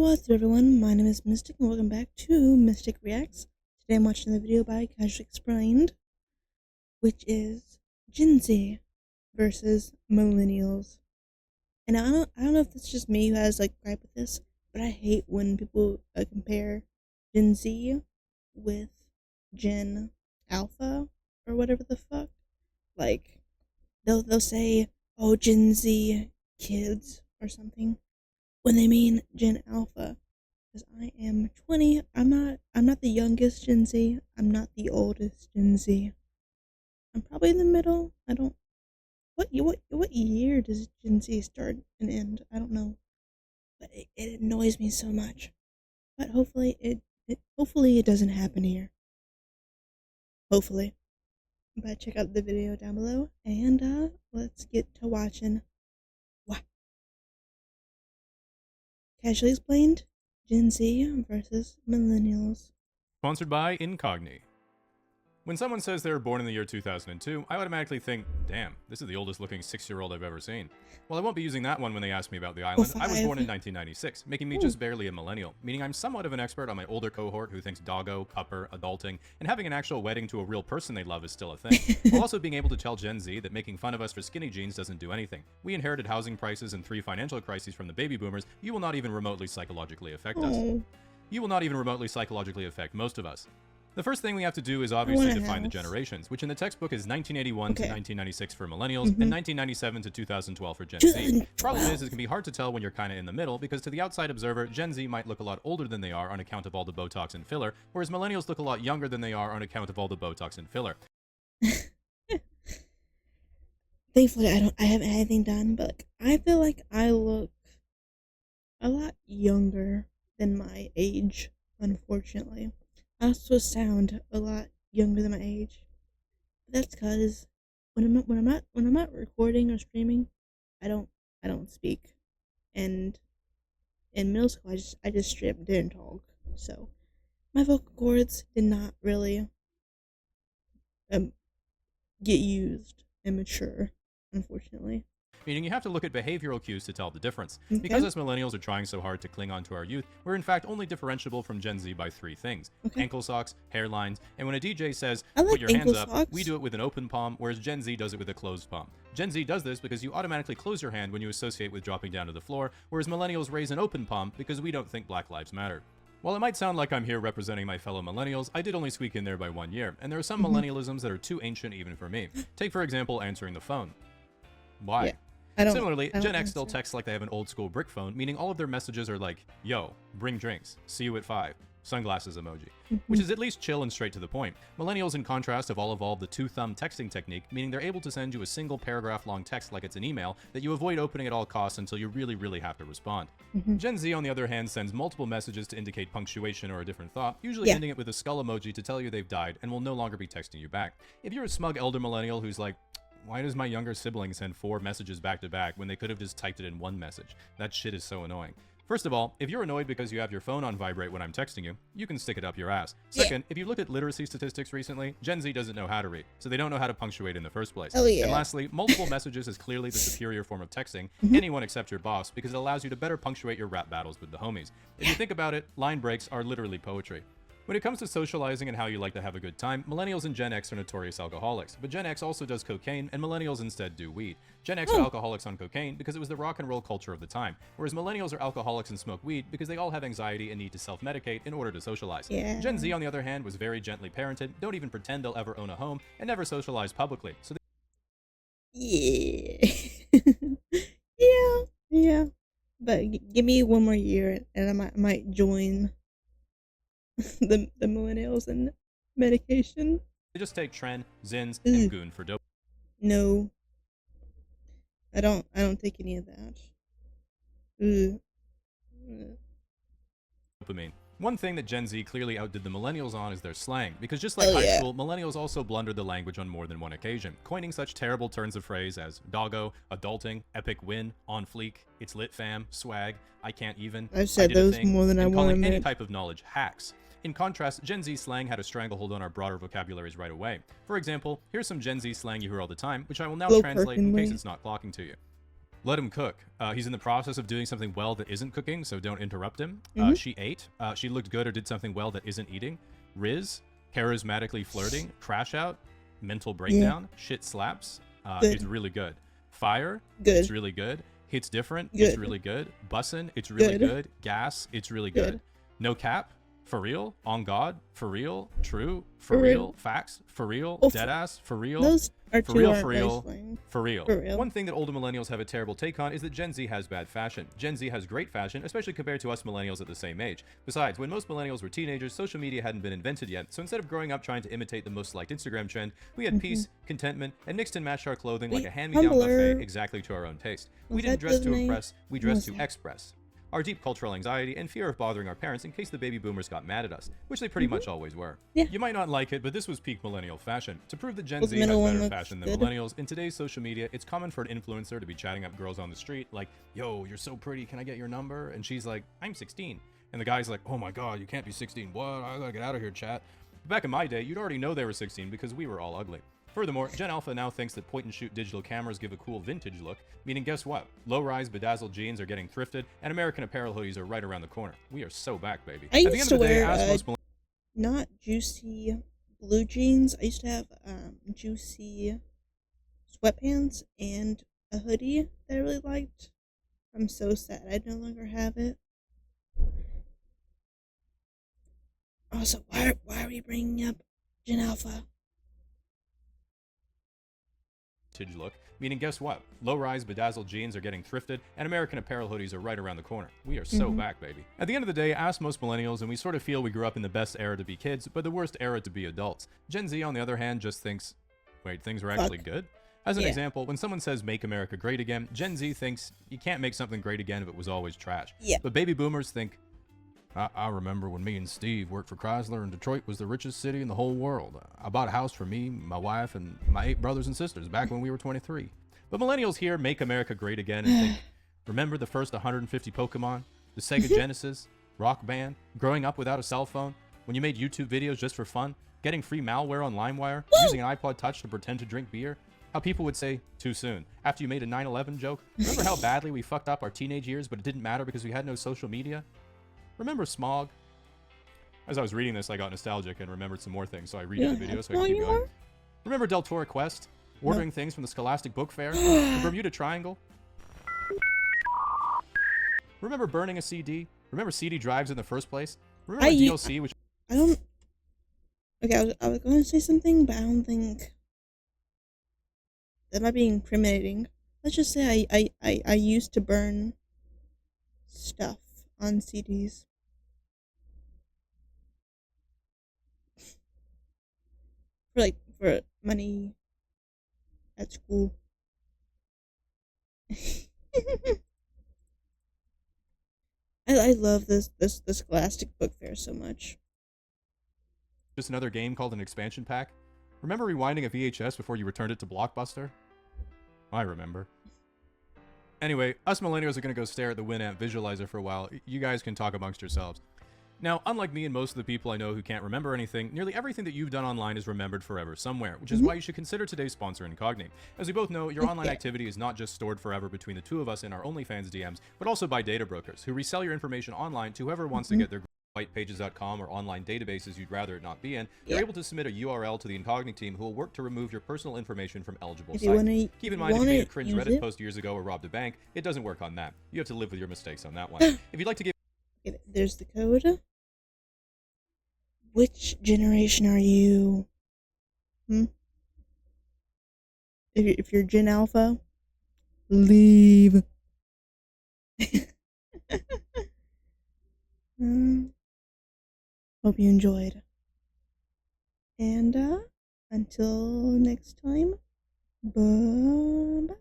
What's up, everyone? My name is Mystic, and welcome back to Mystic Reacts. Today I'm watching the video by Casually Explained, which is Gen Z versus Millennials. And I don't know if it's just me who has like gripe with this, but I hate when people compare Gen Z with Gen Alpha or whatever the fuck. Like they'll say, "Oh, Gen Z kids" or something when they mean Gen Alpha. Because I am 20. I'm not the youngest Gen Z. I'm not the oldest Gen Z. I'm probably in the middle. I don't what year does Gen Z start and end? I don't know. But it annoys me so much. But hopefully it doesn't happen here. Hopefully. But check out the video down below and let's get to watching. Wow. Casually Explained, Gen Z versus Millennials. Sponsored by Incogni. When someone says they were born in the year 2002, I automatically think, damn, this is the oldest looking 6-year-old I've ever seen. Well, I won't be using that one when they ask me about the island. I was born in 1996, making me just barely a millennial, meaning I'm somewhat of an expert on my older cohort who thinks doggo, cupper, adulting, and having an actual wedding to a real person they love is still a thing, while also being able to tell Gen Z that making fun of us for skinny jeans doesn't do anything. We inherited housing prices and 3 financial crises from the baby boomers. You will not even remotely psychologically affect us. You will not even remotely psychologically affect most of us. The first thing we have to do is obviously define the generations, which in the textbook is 1981 to 1996 for millennials and 1997 to 2012 for Gen Z. Problem is, it can be hard to tell when you're kind of in the middle, because to the outside observer, Gen Z might look a lot older than they are on account of all the Botox and filler, whereas millennials look a lot younger than they are on account of all the Botox and filler. Thankfully, I haven't had anything done, but I feel like I look a lot younger than my age, unfortunately. I also sound a lot younger than my age. That's because when I'm not recording or streaming, I don't speak. And in middle school, I just straight up didn't talk. So my vocal cords did not really get used and mature, unfortunately. Meaning you have to look at behavioral cues to tell the difference. Because us millennials are trying so hard to cling on to our youth, we're in fact only differentiable from Gen Z by 3 things. Ankle socks, hairlines, and when a DJ says, put your hands up, we do it with an open palm, whereas Gen Z does it with a closed palm. Gen Z does this because you automatically close your hand when you associate with dropping down to the floor, whereas millennials raise an open palm because we don't think Black Lives Matter. While it might sound like I'm here representing my fellow millennials, I did only squeak in there by 1 year, and there are some millennialisms that are too ancient even for me. Take for example answering the phone. Why? Yeah. Similarly, Gen X still texts like they have an old school brick phone, meaning all of their messages are like, yo, bring drinks, see you at 5, sunglasses emoji, which is at least chill and straight to the point. Millennials, in contrast, have all evolved the 2-thumb texting technique, meaning they're able to send you a single paragraph long text like it's an email that you avoid opening at all costs until you really have to respond. Gen Z, on the other hand, sends multiple messages to indicate punctuation or a different thought, usually ending it with a skull emoji to tell you they've died and will no longer be texting you back. If you're a smug elder millennial who's like, why does my younger sibling send 4 messages back to back when they could have just typed it in 1 message? That shit is so annoying. First of all, if you're annoyed because you have your phone on vibrate when I'm texting you, you can stick it up your ass. Second, if you looked at literacy statistics recently, Gen Z doesn't know how to read, so they don't know how to punctuate in the first place. And lastly, multiple messages is clearly the superior form of texting, anyone except your boss, because it allows you to better punctuate your rap battles with the homies. If you think about it, line breaks are literally poetry. When it comes to socializing and how you like to have a good time, millennials and Gen X are notorious alcoholics, but Gen X also does cocaine, and millennials instead do weed. Gen X are alcoholics on cocaine because it was the rock and roll culture of the time, whereas millennials are alcoholics and smoke weed because they all have anxiety and need to self-medicate in order to socialize. Gen Z, on the other hand, was very gently parented, don't even pretend they'll ever own a home, and never socialize publicly. So yeah. But give me 1 more year and I might join the millennials and medication. they just take Tren, Zins, and Goon for dope. No. I don't take any of that. Dopamine. One thing that Gen Z clearly outdid the millennials on is their slang, because just like high school, millennials also blundered the language on more than one occasion, coining such terrible turns of phrase as doggo, adulting, epic win, on fleek, it's lit fam, swag, I can't even, I've said those more than I want to calling admit. any type of knowledge hacks. In contrast, Gen Z slang had a stranglehold on our broader vocabularies right away. For example, here's some Gen Z slang you hear all the time, which I will now translate in case it's not clocking to you. Let him cook. He's in the process of doing something well that isn't cooking, so don't interrupt him. She ate. She looked good or did something well that isn't eating. Riz, charismatically flirting. Crash out, mental breakdown. Shit slaps. It's really good. Fire, it's really good. Hits different, it's really good. Bussin', it's really good. Gas, it's really good. No cap, for real. On God, for real. True, for real. Facts, for real. Deadass, for real. Those are For two real, aren't for real, wrestling. for real. For real. One thing that older millennials have a terrible take on is that Gen Z has bad fashion. Gen Z has great fashion, especially compared to us millennials at the same age. Besides, when most millennials were teenagers, social media hadn't been invented yet, so instead of growing up trying to imitate the most liked Instagram trend, we had peace, contentment, and mixed and matched our clothing like a hand-me-down buffet exactly to our own taste. We didn't dress to impress, we dressed to express our deep cultural anxiety and fear of bothering our parents in case the baby boomers got mad at us, which they pretty much always were. Yeah. You might not like it, but this was peak millennial fashion. To prove that Gen Well, Z the has middle one better looks fashion than good. millennials, in today's social media, it's common for an influencer to be chatting up girls on the street like, yo, you're so pretty, can I get your number? And she's like, I'm 16. And the guy's like, oh my god, you can't be 16. What? I gotta get out of here, chat. Back in my day, you'd already know they were 16 because we were all ugly. Furthermore, Gen Alpha now thinks that point-and-shoot digital cameras give a cool vintage look, meaning guess what? Low-rise, bedazzled jeans are getting thrifted, and American Apparel hoodies are right around the corner. We are so back, baby. I used to wear not juicy blue jeans. I used to have juicy sweatpants and a hoodie that I really liked. I'm so sad I no longer have it. Also, why are we bringing up Gen Alpha? Look, meaning guess what? Low-rise, bedazzled jeans are getting thrifted, and American Apparel hoodies are right around the corner. We are so back, baby. At the end of the day, ask most millennials, and we sort of feel we grew up in the best era to be kids, but the worst era to be adults. Gen Z, on the other hand, just thinks, wait, things were actually good? As an example, when someone says make America great again, Gen Z thinks you can't make something great again if it was always trash. But baby boomers think, I remember when me and Steve worked for Chrysler and Detroit was the richest city in the whole world. I bought a house for me, my wife, and my 8 brothers and sisters back when we were 23. But millennials here make America great again and think, remember the first 150 Pokemon, the Sega Genesis, Rock Band, growing up without a cell phone, when you made YouTube videos just for fun, getting free malware on LimeWire, using an iPod Touch to pretend to drink beer, how people would say, too soon, after you made a 9/11 joke. Remember how badly we fucked up our teenage years, but it didn't matter because we had no social media? Remember smog? As I was reading this, I got nostalgic and remembered some more things, so I read the video so I can keep going. Remember Del Toro Quest? Ordering things from the Scholastic Book Fair? The Bermuda Triangle? Remember burning a CD? Remember CD drives in the first place? Remember DLC, which... I don't... Okay, I was going to say something, but I don't think... That might be incriminating. Let's just say I used to burn stuff on CDs. For money at school. I love this Scholastic Book Fair so much. Just another game called an expansion pack. Remember rewinding a VHS before you returned it to Blockbuster? I remember. Anyway, us millennials are going to go stare at the Winamp visualizer for a while. You guys can talk amongst yourselves. Now, unlike me and most of the people I know who can't remember anything, nearly everything that you've done online is remembered forever somewhere, which is why you should consider today's sponsor Incogni. As we both know, your online activity is not just stored forever between the two of us in our OnlyFans DMs, but also by data brokers, who resell your information online to whoever wants to get their whitepages.com or online databases you'd rather it not be in. You're able to submit a URL to the Incogni team who will work to remove your personal information from eligible sites. Keep in mind, if you made a cringe Reddit post years ago or robbed a bank, it doesn't work on that. You have to live with your mistakes on that one. If you'd like to give... There's the code. Which generation are you? If you're Gen Alpha, leave. Hope you enjoyed. And until next time, bye.